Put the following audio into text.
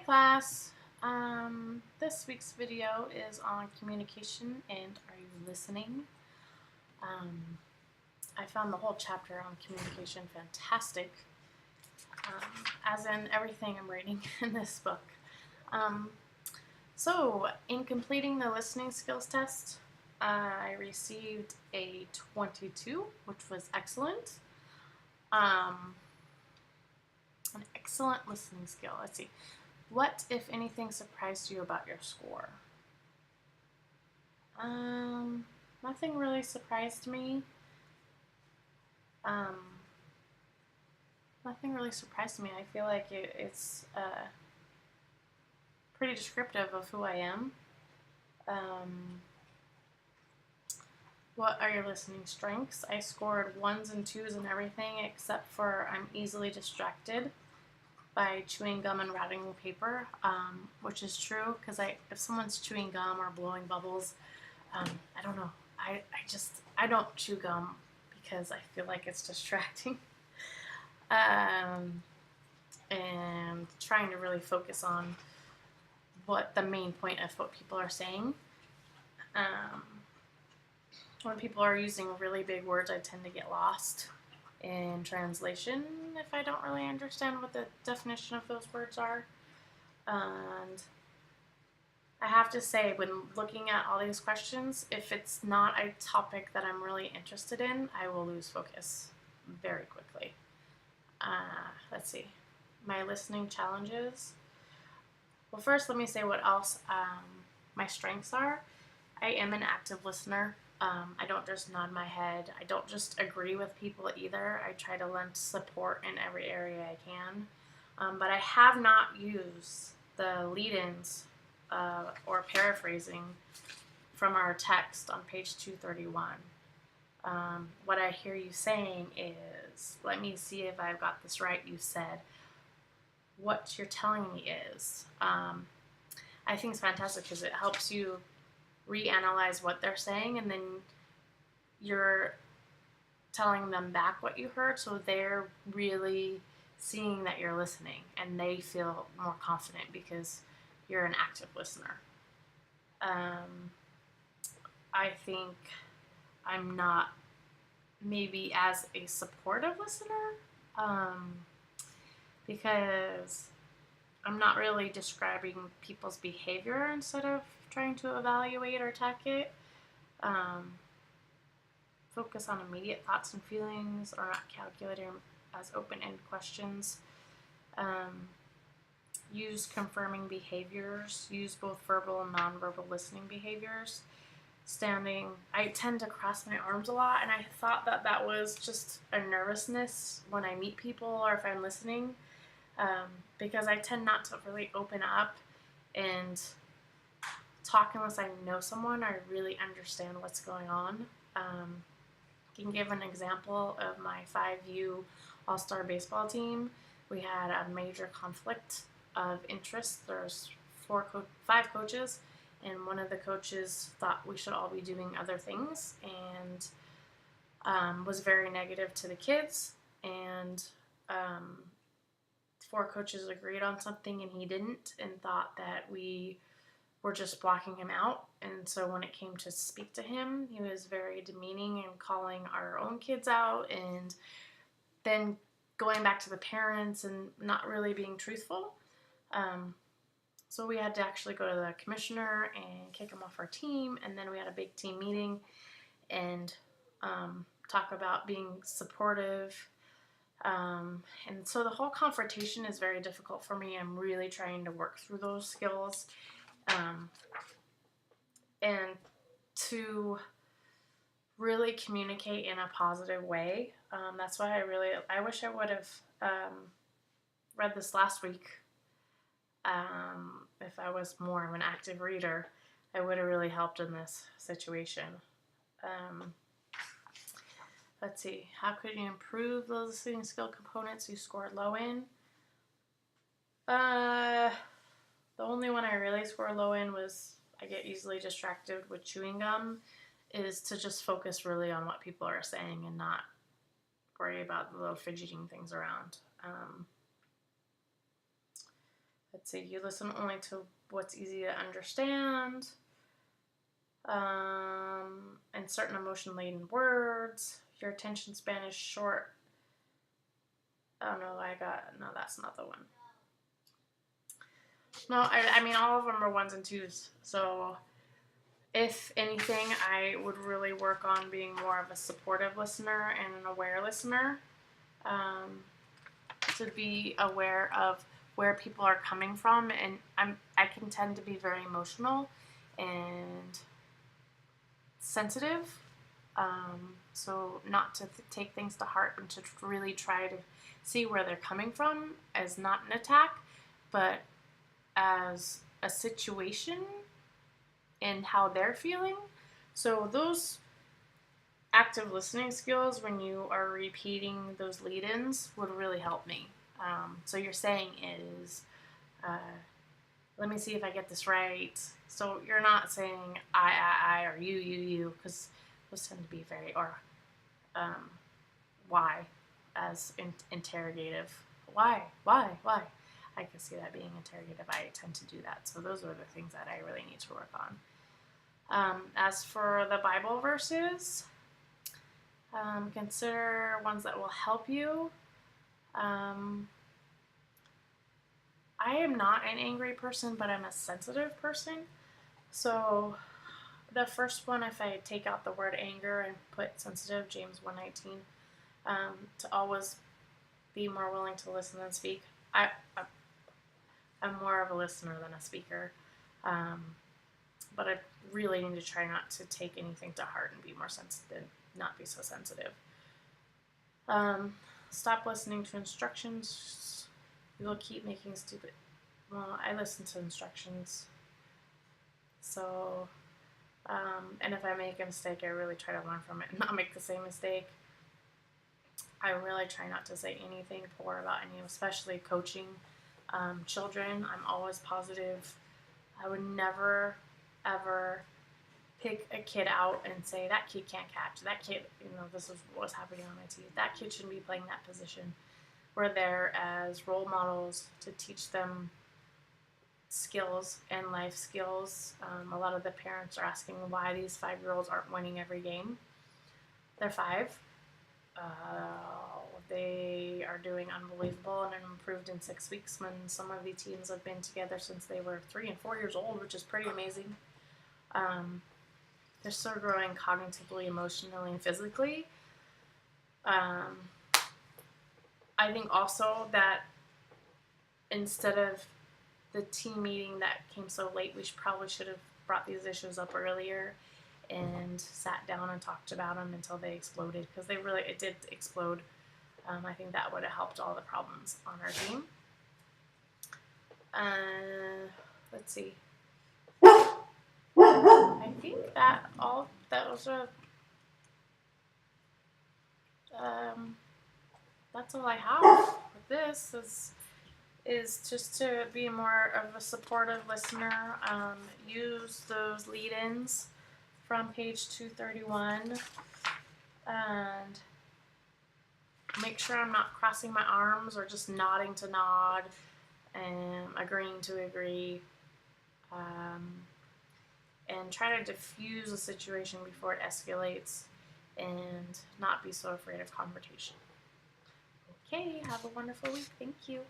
class. This week's video is on communication and are you listening? Um, I found the whole chapter on communication fantastic, as in everything I'm reading in this book. So, in completing the listening skills test, I received a 22, which was excellent. An excellent listening skill. Let's see. What, if anything, surprised you about your score? Nothing really surprised me. Um, Nothing really surprised me. I feel like it's pretty descriptive of who I am. What are your listening strengths? I scored 1s and 2s and everything except for I'm easily distracted by chewing gum and rattling paper, which is true because if someone's chewing gum or blowing bubbles, I don't know. I don't chew gum because I feel like it's distracting. And trying to really focus on what the main point of what people are saying. When people are using really big words, I tend to get lost in translation if I don't really understand what the definition of those words are. And I have to say, when looking at all these questions, if it's not a topic that I'm really interested in, I will lose focus very quickly. Let's see. My listening challenges. Well, first, let me say what else my strengths are. I am an active listener. I don't just nod my head. I don't just agree with people either. I try to lend support in every area I can. But I have not used the lead-ins or paraphrasing from our text on page 231. What I hear you saying is, let me see if I've got this right, you said. What you're telling me is, I think it's fantastic because it helps you reanalyze what they're saying, and then you're telling them back what you heard, so they're really seeing that you're listening, and they feel more confident because you're an active listener. I think I'm not maybe as a supportive listener, because I'm not really describing people's behavior instead of trying to evaluate or attack it. Focus on immediate thoughts and feelings, or not calculating as open-ended questions. Use confirming behaviors. Use both verbal and nonverbal listening behaviors. Standing, I tend to cross my arms a lot, and I thought that was just a nervousness when I meet people or if I'm listening, because I tend not to really open up and talk unless I know someone or really understand what's going on. I can give an example of my 5U All-Star baseball team. We had a major conflict of interest. There's 5 coaches, and one of the coaches thought we should all be doing other things and was very negative to the kids, and 4 coaches agreed on something and he didn't, and thought that we were just blocking him out. And so when it came to speak to him, he was very demeaning and calling our own kids out, and then going back to the parents and not really being truthful. So we had to actually go to the commissioner and kick him off our team, and then we had a big team meeting and talk about being supportive. And so the whole confrontation is very difficult for me. I'm really trying to work through those skills and to really communicate in a positive way. That's why I wish I would have read this last week. If I was more of an active reader, I would have really helped in this situation. Let's see. How could you improve those listening skill components you scored low in? The only one I really scored low in was I get easily distracted with chewing gum, is to just focus really on what people are saying and not worry about the little fidgeting things around. let's see, you listen only to what's easy to understand, and certain emotion-laden words. Your attention span is short. Oh no, no, that's not the one. No, I mean, all of them are 1s and 2s. So, if anything, I would really work on being more of a supportive listener and an aware listener. To be aware of where people are coming from, and I can tend to be very emotional and sensitive. So not to take things to heart, and to really try to see where they're coming from as not an attack, but as a situation and how they're feeling. So those active listening skills, when you are repeating those lead-ins, would really help me. So you're saying is, let me see if I get this right. So you're not saying I, or you, because those tend to be very, or why, as interrogative. Why? I can see that being interrogative. I tend to do that. So those are the things that I really need to work on. As for the Bible verses, consider ones that will help you. I am not an angry person, but I'm a sensitive person. So the first one, if I take out the word anger and put sensitive, James 1:19, to always be more willing to listen than speak. I'm more of a listener than a speaker, but I really need to try not to take anything to heart and be more sensitive, not be so sensitive. Stop listening to instructions. You will keep making stupid. Well, I listen to instructions. So, and if I make a mistake, I really try to learn from it and not make the same mistake. I really try not to say anything poor about any, especially coaching children. I'm always positive. I would never, ever pick a kid out and say, that kid can't catch. That kid, this is what's happening on my team. That kid shouldn't be playing that position. We're there as role models to teach them skills and life skills. A lot of the parents are asking why these 5-year-olds aren't winning every game. They're 5. They are doing unbelievable and improved in 6 weeks, when some of the teams have been together since they were 3 and 4 years old, which is pretty amazing. They're still growing cognitively, emotionally, and physically. I think also that instead of the team meeting that came so late, we probably should have brought these issues up earlier and sat down and talked about them until they exploded, because it did explode. I think that would have helped all the problems on our team. Let's see. I think those are. That's all I have with this. Is just to be more of a supportive listener. Use those lead-ins from page 231, and make sure I'm not crossing my arms or just nodding to nod and agreeing to agree, and try to diffuse a situation before it escalates and not be so afraid of confrontation. Okay, have a wonderful week. Thank you.